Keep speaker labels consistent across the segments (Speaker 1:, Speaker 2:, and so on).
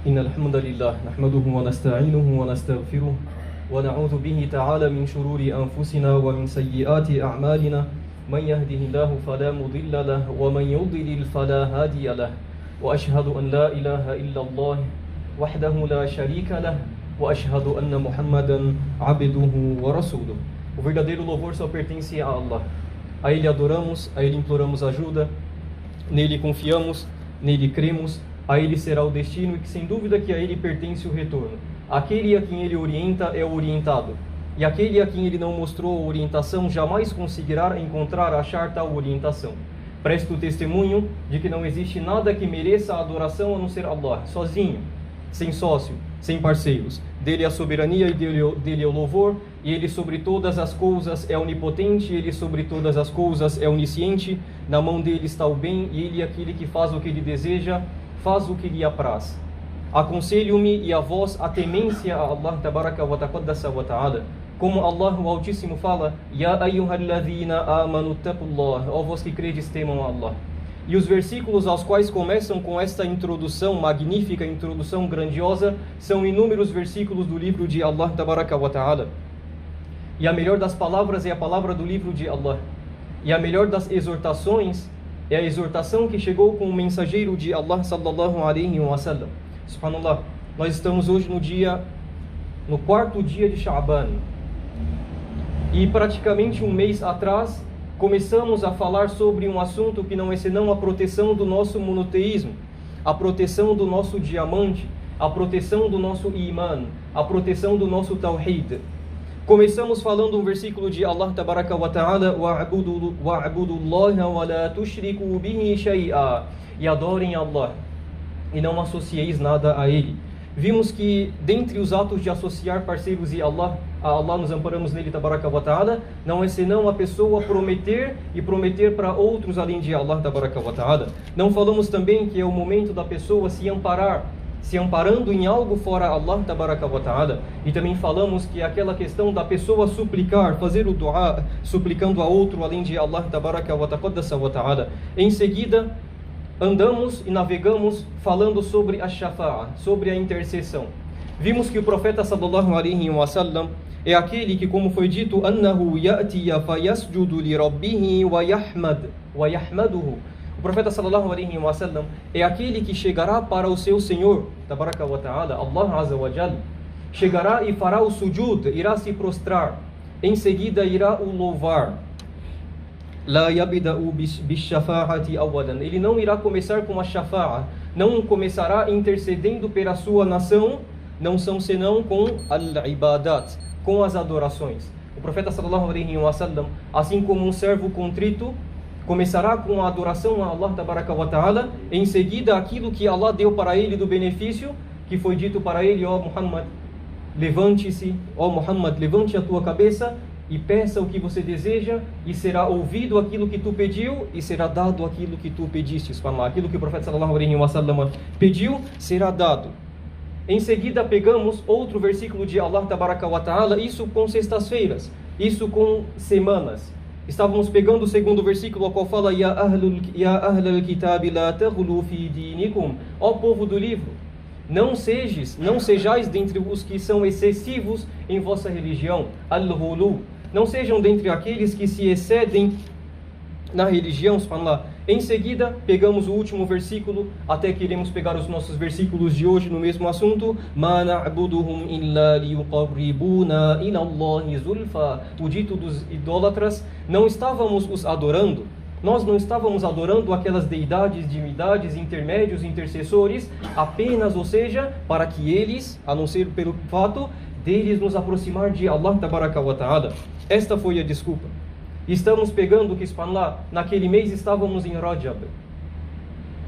Speaker 1: إن الحمد لله نحمده ونستعينه ونستغفره ونعوذ به تعالى من شرور أنفسنا ومن سيئات أعمالنا من يهده الله فلا مضل له ومن يضلل فلا هادي له وأشهد أن لا إله إلا الله وحده لا شريك له وأشهد أن محمدا عبده ورسوله. O verdadeiro louvor só pertence a Allah. A Ele adoramos, a Ele imploramos ajuda, nele confiamos, nele cremos, a Ele será o destino e que sem dúvida que a Ele pertence o retorno. Aquele a quem Ele orienta é o orientado, e aquele a quem Ele não mostrou orientação jamais conseguirá encontrar, achar tal orientação. Presto testemunho de que não existe nada que mereça a adoração a não ser Allah, sozinho, sem sócio, sem parceiros. Dele a soberania e dele é o louvor, e Ele sobre todas as coisas é onipotente, Ele sobre todas as coisas é onisciente, na mão dele está o bem, e Ele é aquele que faz o que Ele deseja, faz o que lhe apraz. Aconselho-me e a vós a temência a Allah tabaraka wa taqaddasa wa ta'ala. Como Allah o Altíssimo fala, Ya ayyuhalladhina amanu taqullah, ó vós que credes temam a Allah. E os versículos aos quais começam com esta introdução, magnífica introdução grandiosa, são inúmeros versículos do livro de Allah tabaraka wa ta'ala. E a melhor das palavras é a palavra do livro de Allah. E a melhor das exortações é a exortação que chegou com o mensageiro de Allah sallallahu alaihi wa sallam. Subhanallah, nós estamos hoje no quarto dia de Sha'ban. E praticamente um mês atrás começamos a falar sobre um assunto que não é senão a proteção do nosso monoteísmo, a proteção do nosso diamante, a proteção do nosso iman, a proteção do nosso tawhid. Começamos falando um versículo de Allah tabaraka wa ta'ala, wa'budullaha wa la tushriku bihi shay'a, e adorem Allah e não associeis nada a Ele. Vimos que dentre os atos de associar parceiros a Allah nos amparamos nele tabaraka wa ta'ala, não é senão a pessoa prometer e prometer para outros além de Allah tabaraka wa ta'ala. Não falamos também que é o momento da pessoa se amparando em algo fora Allah tabaraka wa ta'ala. E também falamos que é aquela questão da pessoa suplicar, fazer o dua, suplicando a outro além de Allah tabaraka wa ta'ala. Em seguida, andamos e navegamos falando sobre a shafa'a, sobre a intercessão. Vimos que o profeta sallallahu alaihi wa sallam é aquele que, como foi dito, annahu ya'tiya fayasjudu li rabbihi wa yahmaduhu. O profeta sallallahu alaihi wa sallam é aquele que chegará para o seu Senhor, tabaraka wa ta'ala, Allah azza wa jalla, chegará e fará o sujud, irá se prostrar, em seguida irá o louvar. La yabda'u bishafa'ati awalan. Ele não irá começar com a shafa'a, não começará intercedendo pela sua nação, não são senão com al-ibadat, com as adorações. O profeta sallallahu alaihi wa sallam, assim como um servo contrito, começará com a adoração a Allah tabaraka wa ta'ala, em seguida aquilo que Allah deu para ele do benefício, que foi dito para ele, ó Muhammad, levante-se, ó Muhammad, levante a tua cabeça e peça o que você deseja, e será ouvido aquilo que tu pediu, e será dado aquilo que tu pediste. Aquilo que o profeta sallallahu alaihi wa sallam pediu, será dado. Em seguida pegamos outro versículo de Allah tabaraka wa ta'ala, isso com sextas-feiras, isso com semanas. Estávamos pegando o segundo versículo, ao qual fala, Ya ahlal kitab la taghlu fi dinikum, ó povo do livro, não sejais dentre os que são excessivos em vossa religião, al-ghulu, não sejam dentre aqueles que se excedem na religião, subhanallah. Em seguida, pegamos o último versículo, até que iremos pegar os nossos versículos de hoje no mesmo assunto. Ma na'buduhum illa liyuqarribuna ila Allahi zulfa. O dito dos idólatras, não estávamos os adorando, nós não estávamos adorando aquelas deidades, divindades, intermédios, intercessores, apenas, ou seja, para que eles, a não ser pelo fato deles nos aproximar de Allah tabaraka wa ta'ala. Esta foi a desculpa. Estamos pegando que, subhanallah, naquele mês estávamos em Rajab.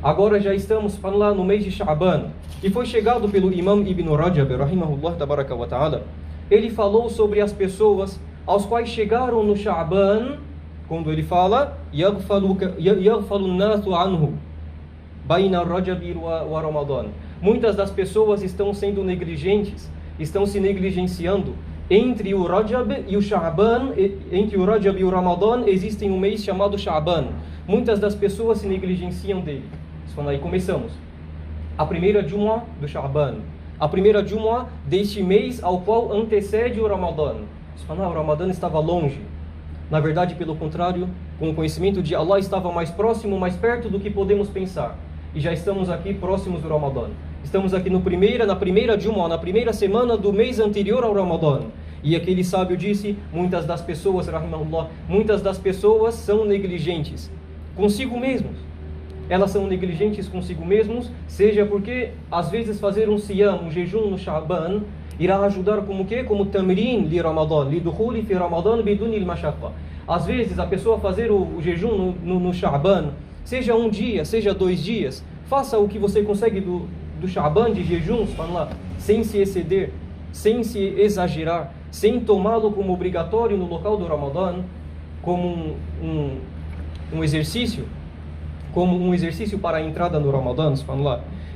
Speaker 1: Agora já estamos, subhanallah, no mês de Sha'ban. E foi chegado pelo Imam Ibn Rajab, rahimahullah tabaraka wa ta'ala. Ele falou sobre as pessoas aos quais chegaram no Sha'ban, quando ele fala, yaghfalu nasu anhu, baina Rajab wa Ramadan. Muitas das pessoas estão sendo negligentes, estão se negligenciando. Entre o Rajab e o Sha'ban, entre o Rajab e o Ramadan, existe um mês chamado Sha'ban. Muitas das pessoas se negligenciam dele. Aí começamos. A primeira Jumu'ah do Sha'ban. A primeira Jumu'ah deste mês ao qual antecede o Ramadã. O Ramadã estava longe. Na verdade, pelo contrário, com o conhecimento de Allah, estava mais próximo, mais perto do que podemos pensar. E já estamos aqui próximos do Ramadã. Estamos aqui na primeira Jumu'ah, na primeira semana do mês anterior ao Ramadã. E aquele sábio disse, muitas das pessoas, rahimahullah, muitas das pessoas são negligentes consigo mesmos. Elas são negligentes consigo mesmos, seja porque às vezes fazer um siyam, um jejum no Sha'ban, irá ajudar como o quê? Como tamrin li Ramadan, li dukhuli fi Ramadan biduni al-mashaqqa. Às vezes a pessoa fazer o jejum no Sha'ban, seja um dia, seja 2 dias, faça o que você consegue do Sha'ban de jejum, sem se exceder, sem se exagerar, sem tomá-lo como obrigatório no local do Ramadan, como um exercício, como um exercício para a entrada no Ramadã,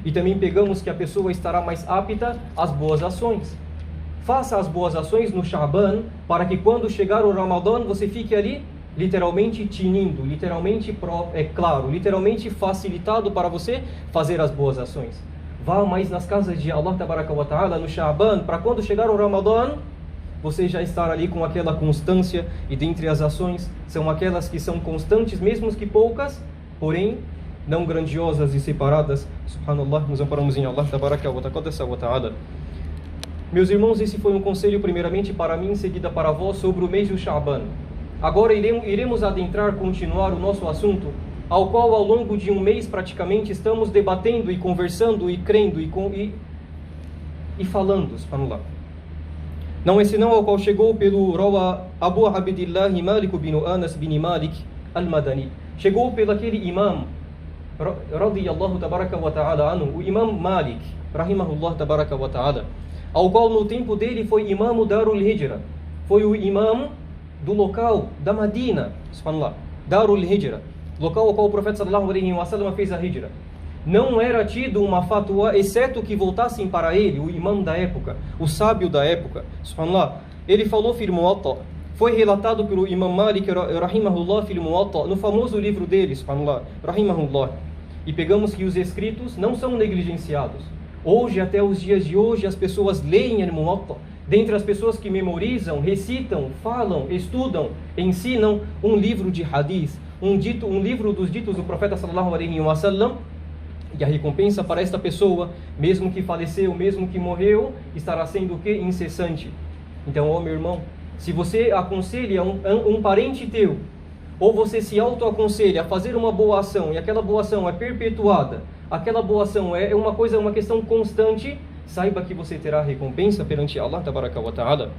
Speaker 1: e também pegamos que a pessoa estará mais apta às boas ações. Faça as boas ações no Sha'ban, para que quando chegar o Ramadã, você fique ali, literalmente tinindo, literalmente claro, literalmente facilitado para você fazer as boas ações. Vá mais nas casas de Allah Tabaraka wa Ta'ala no Sha'ban, para quando chegar o Ramadã, você já estar ali com aquela constância, e dentre as ações, são aquelas que são constantes, mesmo que poucas, porém, não grandiosas e separadas. Subhanallah, nos amparamos em Allah Tabaraka wa Ta'ala. Meus irmãos, esse foi um conselho primeiramente para mim, em seguida para vós, sobre o mês do Sha'ban. Agora iremos adentrar, continuar o nosso assunto, ao qual ao longo de um mês praticamente estamos debatendo e conversando e crendo e falando, subhanallah. Não é senão ao qual chegou pelo Rawa Abu Abdillah Malik bin Anas bin Malik al-Madani. Chegou pelo aquele imam, radiyallahu tabaraka wa ta'ala anhu, o imam Malik, rahimahullah tabaraka wa ta'ala, ao qual no tempo dele foi imam Darul Hijra, foi o imam do local da Madina, subhanallah, Darul Hijra, local ao qual o profeta sallallahu alaihi wa sallam fez a Hijra. Não era tido uma fatwa, exceto que voltassem para ele, o imam da época, o sábio da época, subhanallah. Ele falou fil Muwatta, foi relatado pelo imam Malik, rahimahullah, fil Muwatta, no famoso livro dele, subhanallah, rahimahullah. E pegamos que os escritos não são negligenciados. Hoje, até os dias de hoje, as pessoas leem al Muwatta. Dentre as pessoas que memorizam, recitam, falam, estudam, ensinam um livro de hadith, um livro dos ditos do profeta sallallahu alaihi wa sallam. E a recompensa para esta pessoa, mesmo que faleceu, mesmo que morreu, estará sendo o que? Incessante. Então, ó meu irmão, se você aconselha um parente teu, ou você se autoaconselha a fazer uma boa ação, e aquela boa ação é perpetuada, aquela boa ação é uma questão constante, saiba que você terá recompensa perante Allah Tabaraka wa Ta'ala.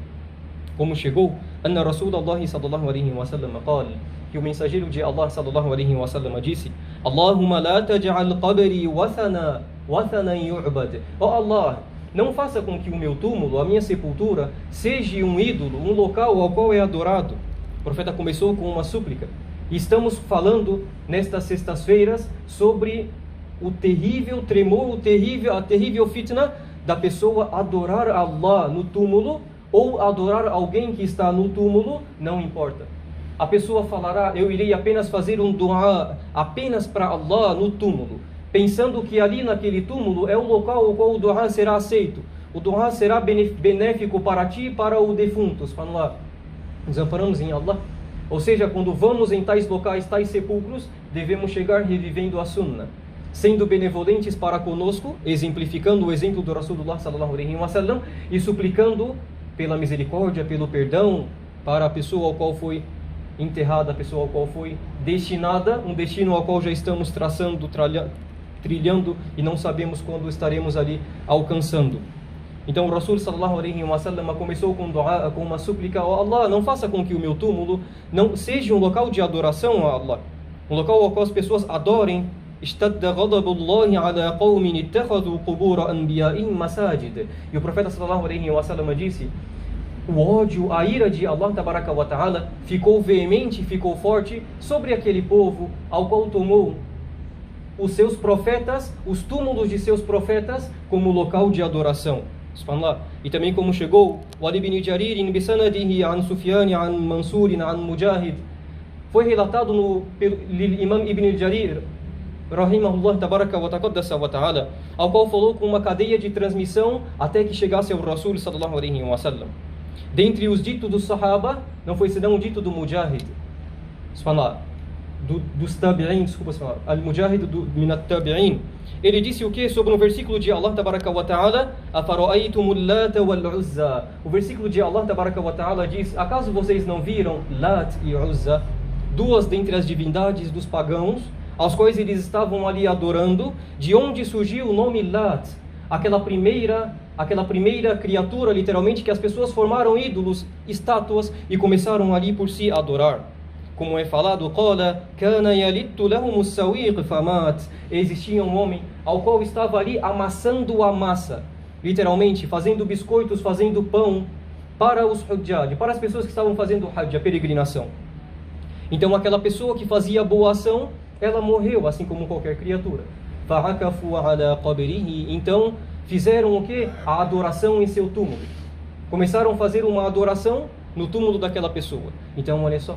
Speaker 1: Como chegou, anna Rasulullah sallallahu alaihi wa sallam qala, que o mensageiro de Allah sallallahu alaihi wa sallam disse: Allahumma la taj'al qabri wathanan yu'bad. Ó Allah, não faça com que o meu túmulo, a minha sepultura, seja um ídolo, um local ao qual é adorado. O profeta começou com uma súplica. E estamos falando nestas sextas-feiras sobre o terrível tremor, a terrível fitna da pessoa adorar Allah no túmulo ou adorar alguém que está no túmulo, não importa. A pessoa falará: eu irei apenas fazer um dua apenas para Allah no túmulo, pensando que ali naquele túmulo é o local ao qual o dua será aceito. O dua será benéfico para ti e para o defunto. Subhanallah. Nos amparamos em Allah. Ou seja, quando vamos em tais locais, tais sepulcros, devemos chegar revivendo a sunnah, sendo benevolentes para conosco, exemplificando o exemplo do Rasulullah sallallahu alaihi wa sallam, e suplicando pela misericórdia, pelo perdão para a pessoa ao qual foi enterrada, a pessoa ao qual foi destinada, um destino ao qual já estamos traçando, trilhando e não sabemos quando estaremos ali alcançando. Então o Rasul sallallahu alaihi wa sallam começou com uma súplica: ó Allah, não faça com que o meu túmulo não seja um local de adoração a Allah, um local ao qual as pessoas adorem. Ishtadda ghadabullahi ala qawmin ittakhadhu qubur anbiya'in masajid. E o profeta sallallahu alaihi wa sallam disse: o ódio, a ira de Allah Tabaraka wa Ta'ala ficou veemente, ficou forte sobre aquele povo ao qual tomou os seus profetas, os túmulos de seus profetas, como local de adoração. Subhanallah. E também como chegou o Ali bin Jarir in bisanadihi an Sufyan an Mansur an Mujahid, foi relatado pelo Imam Ibn Jarir, rahimahullah tabaraka wa taqaddasa wa ta'ala, ao qual falou com uma cadeia de transmissão até que chegasse ao Rasul sallallahu alaihi wa sallam. Dentre os ditos dos Sahaba, não foi senão o dito do Mujahid, dos Tabi'in, desculpa, Al-Mujahid minat Tabi'in. Ele disse o que sobre um versículo de Allah tabaraka wa ta'ala? Afara'aytumul Lata wal Uzza. O versículo de Allah tabaraka wa ta'ala diz: acaso vocês não viram Lat e Uzza, duas dentre as divindades dos pagãos, aos quais eles estavam ali adorando? De onde surgiu o nome Lat? Aquela primeira criatura, literalmente, que as pessoas formaram ídolos, estátuas, e começaram ali por si a adorar. Como é falado, qala kana yalittu lahum as-sawiq famat. Existia um homem ao qual estava ali amassando a massa, literalmente fazendo biscoitos, fazendo pão para os hujjaj, para as pessoas que estavam fazendo o hajj, a peregrinação. Então aquela pessoa que fazia boa ação, ela morreu, assim como qualquer criatura. Fa'akafu ala qabrihi. Então fizeram o que? A adoração em seu túmulo. Começaram a fazer uma adoração no túmulo daquela pessoa. Então olha só,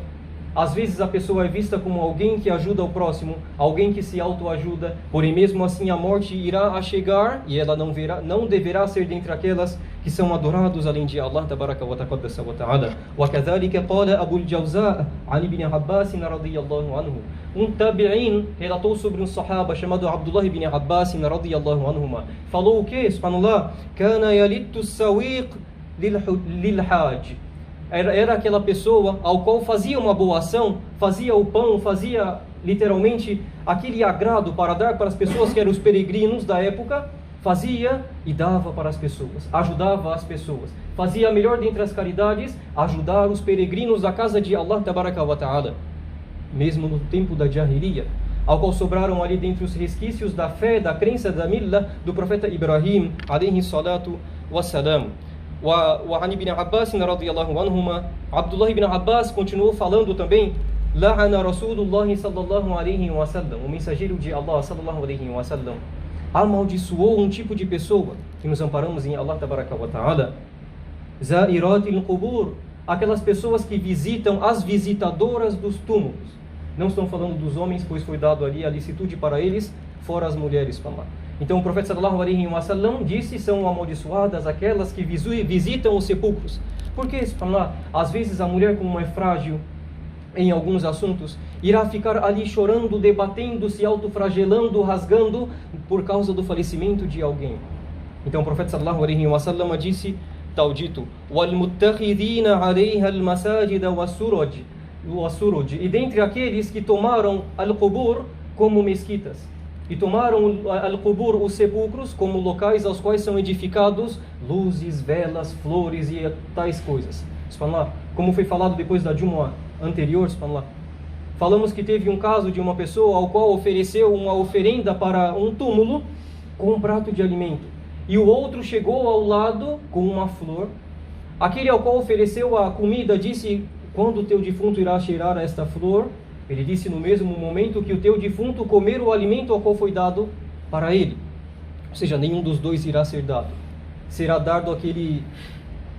Speaker 1: às vezes a pessoa é vista como alguém que ajuda o próximo, alguém que se autoajuda, porém mesmo assim a morte irá a chegar e ela não deverá ser dentre aquelas que são adorados além de Allah tabaraka wa taqaddasa wa ta'ala. Wa kadhalika qala Abu al-Jawza' an ibn Abbas radiyallahu anhu. Um tabi'in relatou sobre um sahaba chamado Abdullah ibn Abbas radiyallahu anhuma. Falou o que? Subhanallah, kana yalittu as-sawiq lil hajj. Era aquela pessoa ao qual fazia uma boa ação, fazia o pão, fazia literalmente aquele agrado para dar para as pessoas que eram os peregrinos da época, fazia e dava para as pessoas, ajudava as pessoas, fazia a melhor dentre as caridades, ajudar os peregrinos da casa de Allah tabaraka wa ta'ala, mesmo no tempo da Jahiliya, ao qual sobraram ali dentre os resquícios da fé, da crença da millah do profeta Ibrahim alayhi salatu wassalam. وعن ابن عباس رضي الله عنهما, Abdullah ibn Abbas continuou falando também: لعن رسول الله صلى الله عليه وسلم, o mensageiro de Allah sallallahu alaihi wasallam amaldiçoou um tipo de pessoa, que nos amparamos em Allah tabaraka wa ta'ala, za'iratil qubur, aquelas pessoas que visitam, as visitadoras dos túmulos. Não estão falando dos homens, pois foi dado ali a licitude para eles, fora as mulheres. Então o profeta sallallahu alaihi wasallam disse: são amaldiçoadas aquelas que visitam os sepulcros. Porque, às vezes a mulher, como é frágil em alguns assuntos, irá ficar ali chorando, debatendo, se autofragelando, rasgando por causa do falecimento de alguém. Então o profeta sallallahu alaihi wasallam disse tal dito: وَالْمُتَّخِذِينَ عَلَيْهَا الْمَسَاجِدَ وَالسُّرُجِ, e dentre aqueles que tomaram al-qubur como mesquitas, e tomaram al-qubur, os sepulcros, como locais aos quais são edificados luzes, velas, flores e tais coisas. Como foi falado depois da Jumu'ah anterior, falamos que teve um caso de uma pessoa ao qual ofereceu uma oferenda para um túmulo com um prato de alimento, e o outro chegou ao lado com uma flor. Aquele ao qual ofereceu a comida disse: quando o teu defunto irá cheirar esta flor? Ele disse: no mesmo momento que o teu defunto comer o alimento ao qual foi dado para ele. Ou seja, nenhum dos dois irá ser dado. Será dado aquele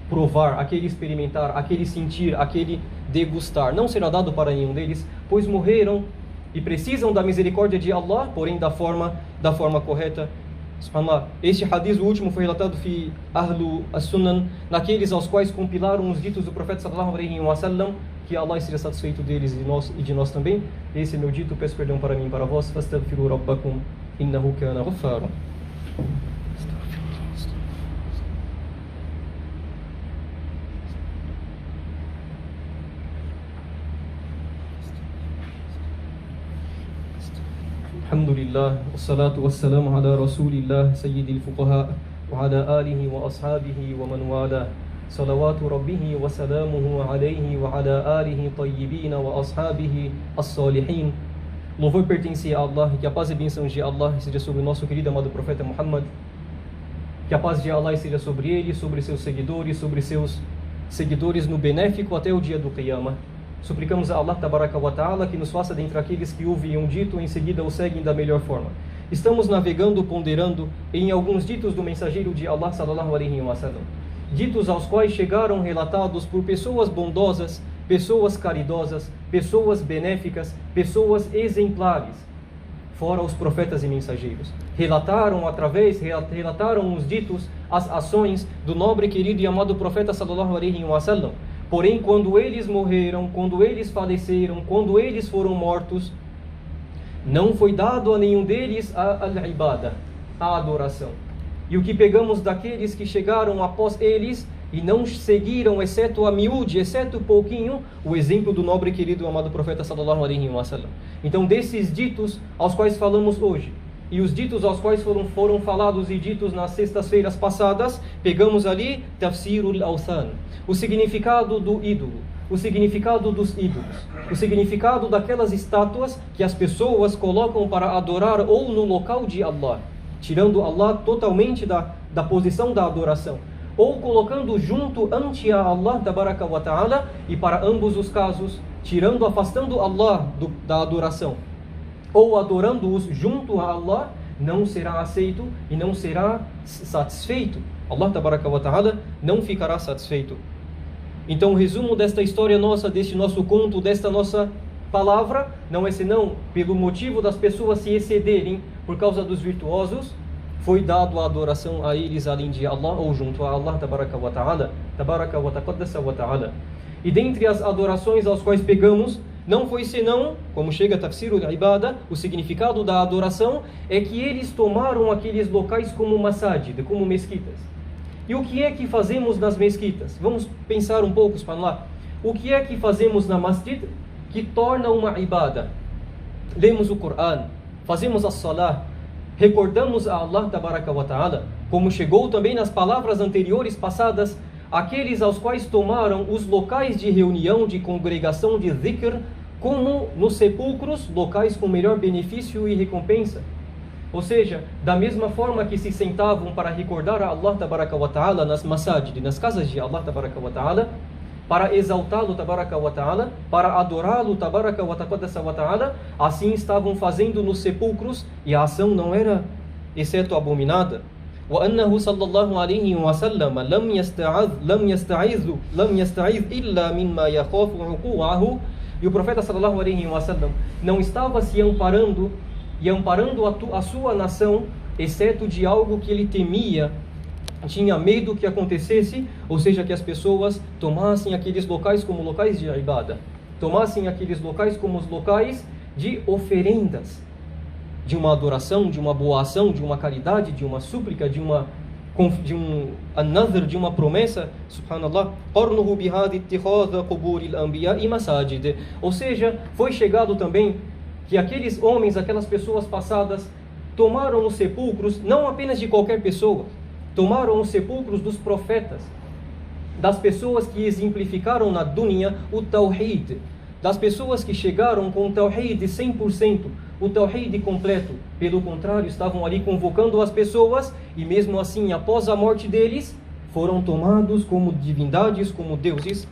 Speaker 1: provar, aquele experimentar, aquele sentir, aquele degustar. Não será dado para nenhum deles, pois morreram e precisam da misericórdia de Allah, porém da forma correta. Este hadith, o último, foi relatado fi Ahlu as-Sunan, naqueles aos quais compilaram os ditos do profeta sallallahu alaihi wasallam, que Allah esteja satisfeito deles e de nós também. Esse é meu dito, peço perdão para mim e para vós. Fastaghfiru rabbakum innahu kana ghaffara. Alhamdulillah, wassalatu wassalamu ala rasulillah sayyidil fuqaha wa ala alihi wa ashabihi wa man wala. Salawatu rabbihi wa salamuhu alayhi wa ala alihi tayyibina wa ashabihi as-salihin. Louvor pertence a Allah, que a paz e bênção de Allah seja sobre o nosso querido amado profeta Muhammad, que a paz de Allah seja sobre ele, sobre seus seguidores no benéfico até o dia do Qiyamah. Suplicamos a Allah tabaraka wa ta'ala que nos faça dentre aqueles que ouvem um dito e em seguida o seguem da melhor forma. Estamos navegando, ponderando em alguns ditos do mensageiro de Allah sallallahu alaihi wasallam, ditos aos quais chegaram relatados por pessoas bondosas, pessoas caridosas, pessoas benéficas, pessoas exemplares. fora os profetas e mensageiros. Relataram os ditos, as ações do nobre, querido e amado profeta sallallahu alaihi wasallam. Porém, quando eles morreram, quando eles faleceram, quando eles foram mortos, não foi dado a nenhum deles a al-ibada, a adoração. E o que pegamos daqueles que chegaram após eles e não seguiram, exceto a miúde, exceto pouquinho, o exemplo do nobre, querido e amado profeta sallallahu alaihi wasallam. Então, desses ditos aos quais falamos hoje, e os ditos aos quais foram falados e ditos nas sextas-feiras passadas, pegamos ali Tafsirul Awthan, o significado do ídolo, o significado dos ídolos, o significado daquelas estátuas que as pessoas colocam para adorar ou no local de Allah, tirando Allah totalmente da posição da adoração, ou colocando junto ante a Allah tabaraka wa ta'ala, e para ambos os casos, afastando Allah da adoração, ou adorando-os junto a Allah, não será aceito e não será satisfeito. Allah tabaraka wa ta'ala não ficará satisfeito. Então o resumo desta história nossa, deste nosso conto, desta nossa palavra, não é senão pelo motivo das pessoas se excederem por causa dos virtuosos, foi dado a adoração a eles além de Allah ou junto a Allah tabaraka wa ta'ala, tabaraka wa taqaddasa wa ta'ala. E dentre as adorações aos quais pegamos, não foi senão, como chega a Tafsirul Ibada, o significado da adoração é que eles tomaram aqueles locais como masajid, como mesquitas. E o que é que fazemos nas mesquitas? Vamos pensar um pouco, subhanallah. O que é que fazemos na masjid que torna uma ibada? Lemos o Coran, fazemos a salah, recordamos a Allah tabaraka wa ta'ala, como chegou também nas palavras anteriores passadas, aqueles aos quais tomaram os locais de reunião, de congregação, de dhikr, como nos sepulcros, locais com melhor benefício e recompensa. Ou seja, da mesma forma que se sentavam para recordar a Allah tabaraka wa ta'ala nas masajid, nas casas de Allah tabaraka wa ta'ala, para exaltá-lo tabaraka wa ta'ala, para adorá-lo tabaraka wa ta'ala, assim estavam fazendo nos sepulcros, e a ação não era exceto abominada. وأنه صلى الله عليه وسلم لم يستعذ إلا مما يخاف عقوعه. E o profeta sallallahu alaihi wasallam não estava se amparando a sua nação, exceto de algo que ele temia, tinha medo que acontecesse, ou seja, que as pessoas tomassem aqueles locais como locais de ibada, tomassem aqueles locais como os locais de oferendas, de uma adoração, de uma boa ação, de uma caridade, de uma súplica, de um an-nadhr, de uma promessa, subhanallah, qarnuhu bihadi ittikhadha quburil anbiya'i masajid. Ou seja, foi chegado também que aqueles homens, aquelas pessoas passadas, tomaram os sepulcros, não apenas de qualquer pessoa, tomaram os sepulcros dos profetas, das pessoas que exemplificaram na dunya o tawhid, das pessoas que chegaram com o tawhid 100%, o tawhid completo. Pelo contrário, estavam ali convocando as pessoas, e mesmo assim, após a morte deles, foram tomados como divindades, como deuses.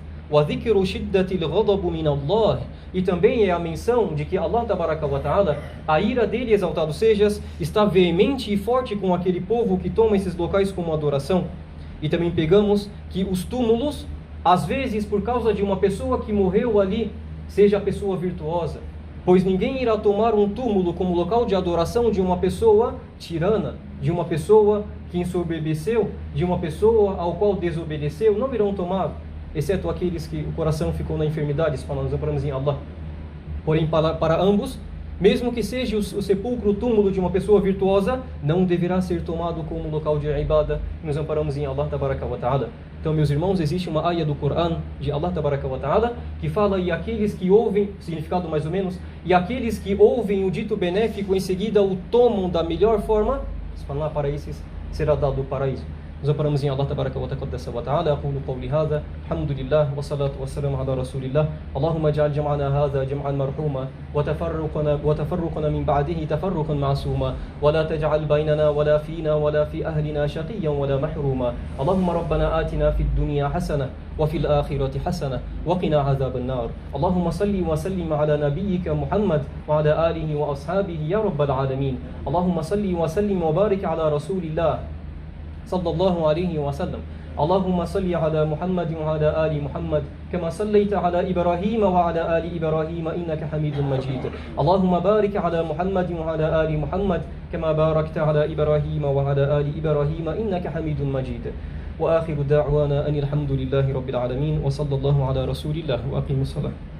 Speaker 1: E também é a menção de que Allah tabaraka wa ta'ala, a ira dele, exaltado sejas, está veemente e forte com aquele povo que toma esses locais como adoração. E também pegamos que os túmulos, às vezes por causa de uma pessoa que morreu ali, seja a pessoa virtuosa, pois ninguém irá tomar um túmulo como local de adoração de uma pessoa tirana, de uma pessoa que ensoberbeceu, de uma pessoa ao qual desobedeceu, não irão tomar, exceto aqueles que o coração ficou na enfermidade, se nós amparamos em Allah. Porém, para ambos, mesmo que seja o sepulcro, o túmulo de uma pessoa virtuosa, não deverá ser tomado como local de ibada, e nos amparamos em Allah tabaraka wa ta'ala. Então, meus irmãos, existe uma ayah do Coran de Allah tabaraka wa ta'ala que fala: e aqueles que ouvem, significado mais ou menos, e aqueles que ouvem o dito benéfico em seguida o tomam da melhor forma, para esses será dado o paraíso. Nos amparamos em Allah tabaraka wa ta'ala. أقول قولي هذا الحمد لله والصلاة والسلام على رسول الله. اللهم اجعل جمعنا هذا جمعا مرحوما وتفرقنا من بعده تفرقا معصوما ولا تجعل بيننا ولا فينا ولا في أهلنا شقيا ولا محروما. اللهم ربنا آتنا في الدنيا حسنة وفي الآخرة حسنة وقنا عذاب النار. اللهم صل وسلم على نبيك محمد وعلى آله وأصحابه يا رب العالمين. اللهم صل وسلم وبارك على رسول الله صلى الله عليه وسلم. اللهم صل على محمد وعلى آل محمد كما صليت على إبراهيم وعلى آل إبراهيم إنك حميد مجيد. اللهم بارك على محمد وعلى آل محمد كما باركت على إبراهيم وعلى آل إبراهيم إنك حميد مجيد. وآخر دعوانا أن الحمد لله رب العالمين وصلى الله على رسول الله وأقيموا الصلاة.